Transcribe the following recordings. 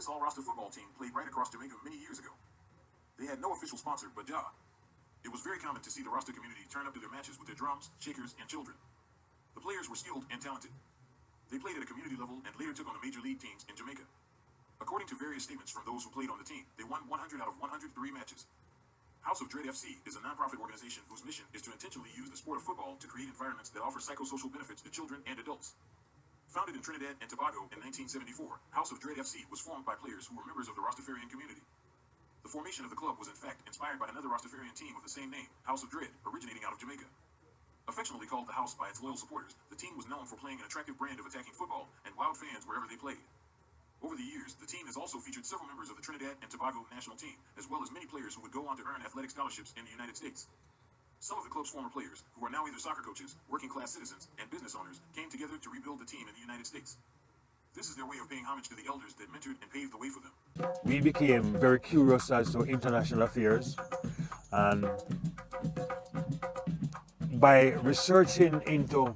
This all-roster football team played right across Jamaica many years ago. They had no official sponsor but Jah. It was very common to see the Rasta community turn up to their matches with their drums, shakers, and children. The players were skilled and talented. They played at a community level and later took on the major league teams in Jamaica. According to various statements from those who played on the team, they won 100 out of 103 matches. House of Dread FC is a non-profit organization whose mission is to intentionally use the sport of football to create environments that offer psychosocial benefits to children and adults. Founded in Trinidad and Tobago in 1974, House of Dread FC was formed by players who were members of the Rastafarian community. The formation of the club was in fact inspired by another Rastafarian team of the same name, House of Dread, originating out of Jamaica. Affectionately called the House by its loyal supporters, the team was known for playing an attractive brand of attacking football and wild fans wherever they played. Over the years, the team has also featured several members of the Trinidad and Tobago national team, as well as many players who would go on to earn athletic scholarships in the United States. Some of the club's former players, who are now either soccer coaches, working-class citizens, and business owners, came together to rebuild the team in the United States. This is their way of paying homage to the elders that mentored and paved the way for them. We became very curious as to international affairs, and by researching into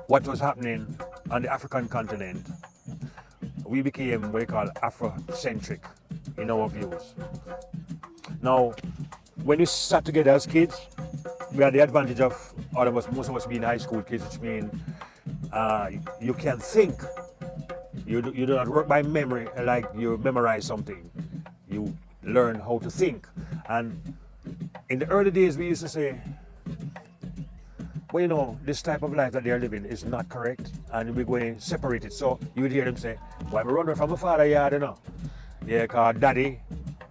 what was happening on the African continent, we became what we call Afrocentric in our views. Now, when we sat together as kids, we had the advantage of all of us, most of us being high school kids, which means you can think. You do not work by memory like you memorize something. You learn how to think. And in the early days, we used to say, well, you know, this type of life that they are living is not correct, and we're going to separate it. So you would hear them say, well, I'm running from my father yard, you know. Yeah, because daddy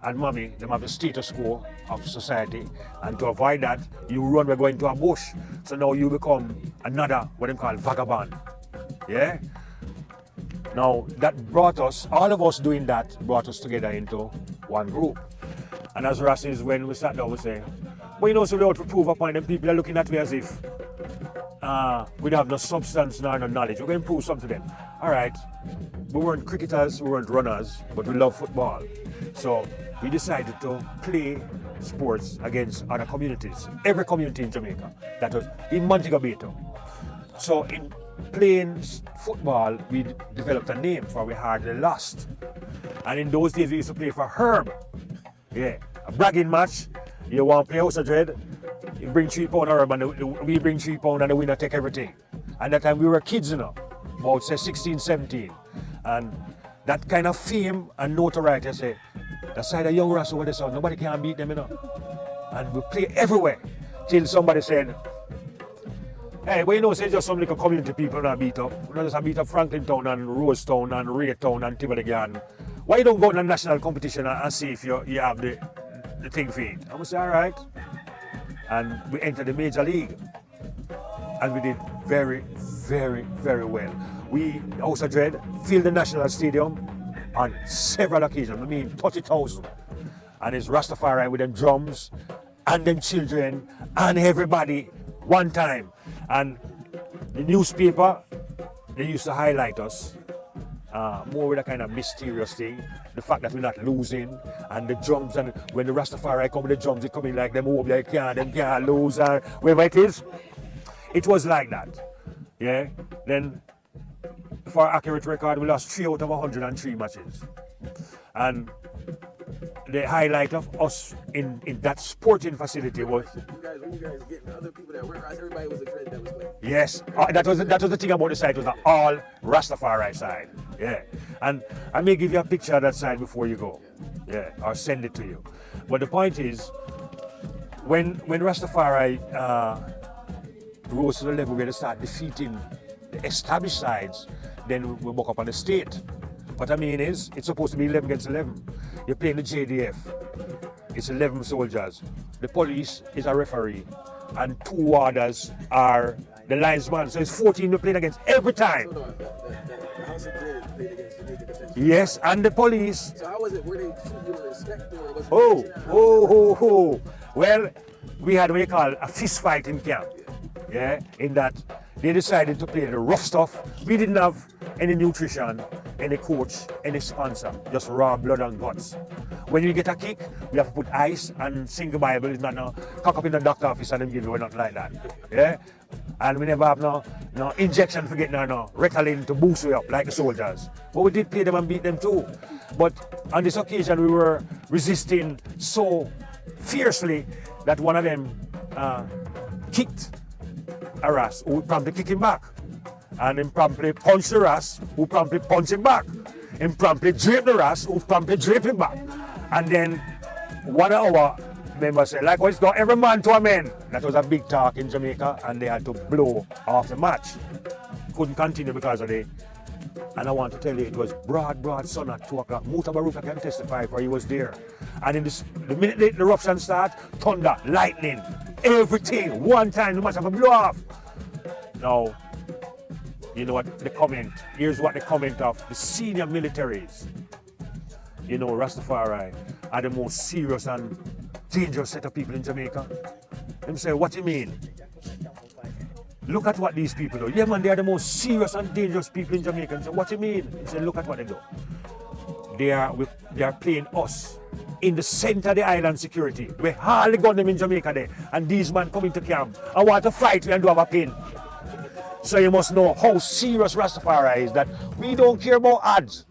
and mommy, they have the status quo of society, and to avoid that, you run, we're going to a bush. So now you become another, what they call vagabond. Yeah? Now, that brought us, all of us doing that, brought us together into one group. And as Rassis, when we sat down, we say, well, you know, so we ought to prove a point, and people are looking at me as if we don't have no substance nor no knowledge. We're going to prove something to them. All right, we weren't cricketers, we weren't runners, but we love football. So we decided to play sports against other communities. Every community in Jamaica, that was in Montego Bay. So in playing football, we developed a name for We Hardly Lost. And in those days, we used to play for Herb. Yeah, a bragging match. You want to play House of Dread, you bring £3 Herb, and we bring £3 and the winner take everything. And that time we were kids, you know, about say 16, 17. And that kind of fame and notoriety, I say, the side of young Russell, what they saw, nobody can beat them, you know. And we play everywhere. Till somebody said, hey, well, you know, say just some little community people that beat up. We don't just beat up Franklin Town and Rose Town and Ray Town and Tivoli Garden. Why you don't go to the national competition and see if you have the thing for it? And we say, all right. And we entered the major league. And we did very, very, very well. We, House of Dread, filled the national stadium on several occasions. I mean, 30,000. And it's Rastafari with them drums and them children and everybody one time. And the newspaper, they used to highlight us more with a kind of mysterious thing. The fact that we're not losing, and the drums, and when the Rastafari come with the drums, they come in like them hope they can't lose, and whatever it is. It was like that. Yeah. Then for accurate record, we lost 3 out of 103 matches. And the highlight of us in that sporting facility was. You guys getting other people that weren't, everybody was a Dread that was playing. Yes, that was the thing about the side, was the all Rastafari side. Yeah. And I may give you a picture of that side before you go. Yeah, or send it to you. But the point is, when Rastafari rose to the level where they start defeating the established sides, then we woke up on the state. What I mean is, it's supposed to be 11 against 11. You're playing the JDF. It's 11 soldiers. The police is a referee, and 2 warders are the linesman. So it's 14 you're playing against every time. So the House of Dread played against Jamaica Defense. Yes, and the police. So how was it? Were they treating you with respect, or was it? Well, we had what we call a fist fight in camp. Yeah, in that they decided to play the rough stuff. We didn't have any nutrition, any coach, any sponsor, just raw blood and guts. When you get a kick, we have to put ice and sing the Bible. It's not no cock up in the doctor office and them give you nothing like that. Yeah? And we never have no injection for getting no Ritalin to boost we up like the soldiers. But we did play them and beat them too. But on this occasion we were resisting so fiercely that one of them kicked a Ras who promptly kicked him back. And him promptly punched the Ras who promptly punched him back. Him promptly draped the Ras who promptly draped him back. And then one of our members said, like what it's got every man to a man. That was a big talk in Jamaica and they had to blow off the match. Couldn't continue because of the. And I want to tell you, it was broad sun at 2 o'clock. Muta Baruka can testify for he was there. And in the minute the eruption started, thunder, lightning, everything, one time the match have a blow off. Now, you know what the comment, here's what the comment of the senior militaries. You know, Rastafari are the most serious and dangerous set of people in Jamaica. Them say, what do you mean? Look at what these people do. Yeah, man, they are the most serious and dangerous people in Jamaica. And say, what do you mean? He said, look at what they do. They are playing us in the center of the island security. We hardly got them in Jamaica there. And these men come into camp and want to fight and do have a pin. So you must know how serious Rastafari is, that we don't care about odds.